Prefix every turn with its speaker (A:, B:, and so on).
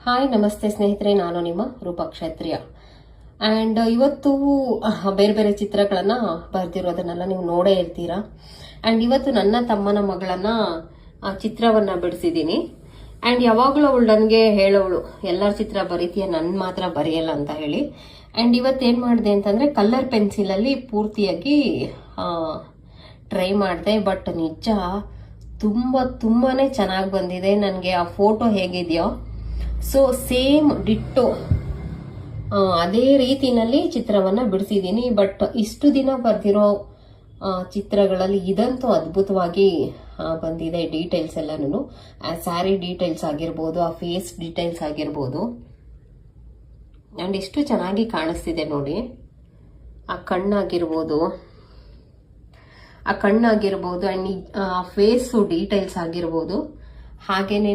A: Hi ನಮಸ್ತೆ ಸ್ನೇಹಿತರೆ, ನಾನು ನಿಮ್ಮ ರೂಪಾ ಕ್ಷತ್ರಿಯ. ಆ್ಯಂಡ್ ಇವತ್ತು ಬೇರೆ ಬೇರೆ ಚಿತ್ರಗಳನ್ನು ಬರೆದಿರೋದನ್ನೆಲ್ಲ ನೀವು ನೋಡೇ ಇರ್ತೀರಾ. ಆ್ಯಂಡ್ ಇವತ್ತು ನನ್ನ ತಮ್ಮನ ಮಗಳನ್ನ ಚಿತ್ರವನ್ನು ಬಿಡಿಸಿದ್ದೀನಿ. ಆ್ಯಂಡ್ ಯಾವಾಗಲೂ ಅವಳು ನನಗೆ ಹೇಳೋಳು, ಎಲ್ಲರ ಚಿತ್ರ ಬರೀತೀಯ, ನನ್ನ ಮಾತ್ರ ಬರೆಯಲ್ಲ ಅಂತ ಹೇಳಿ. ಆ್ಯಂಡ್ ಇವತ್ತೇನು ಮಾಡಿದೆ ಅಂತಂದರೆ ಕಲರ್ ಪೆನ್ಸಿಲಲ್ಲಿ ಪೂರ್ತಿಯಾಗಿ ಟ್ರೈ ಮಾಡಿದೆ. ಬಟ್ ನಿಜ ತುಂಬಾ ಚೆನ್ನಾಗಿ ಬಂದಿದೆ. ನನಗೆ ಆ ಫೋಟೋ ಹೇಗಿದೆಯೋ ಸೊ ಸೇಮ್ ಡಿಟ್ಟೋ ಅದೇ ರೀತಿನಲ್ಲಿ ಚಿತ್ರವನ್ನು ಬಿಡಿಸಿದ್ದೀನಿ. ಬಟ್ ಇಷ್ಟು ದಿನ ಬರ್ದಿರೋ ಚಿತ್ರಗಳಲ್ಲಿ ಇದಂತೂ ಅದ್ಭುತವಾಗಿ ಬಂದಿದೆ. ಡೀಟೇಲ್ಸ್ ಎಲ್ಲನೂ, ಆ ಸ್ಯಾರಿ ಡೀಟೇಲ್ಸ್ ಆಗಿರ್ಬೋದು, ಆ ಫೇಸ್ ಡೀಟೇಲ್ಸ್ ಆಗಿರ್ಬೋದು, ಆ್ಯಂಡ್ ಎಷ್ಟು ಚೆನ್ನಾಗಿ ಕಾಣಿಸ್ತಿದೆ ನೋಡಿ. ಆ ಕಣ್ಣಾಗಿರ್ಬೋದು ಆ್ಯಂಡ್ ಆ ಫೇಸು ಡೀಟೇಲ್ಸ್ ಆಗಿರ್ಬೋದು, ಹಾಗೇನೇ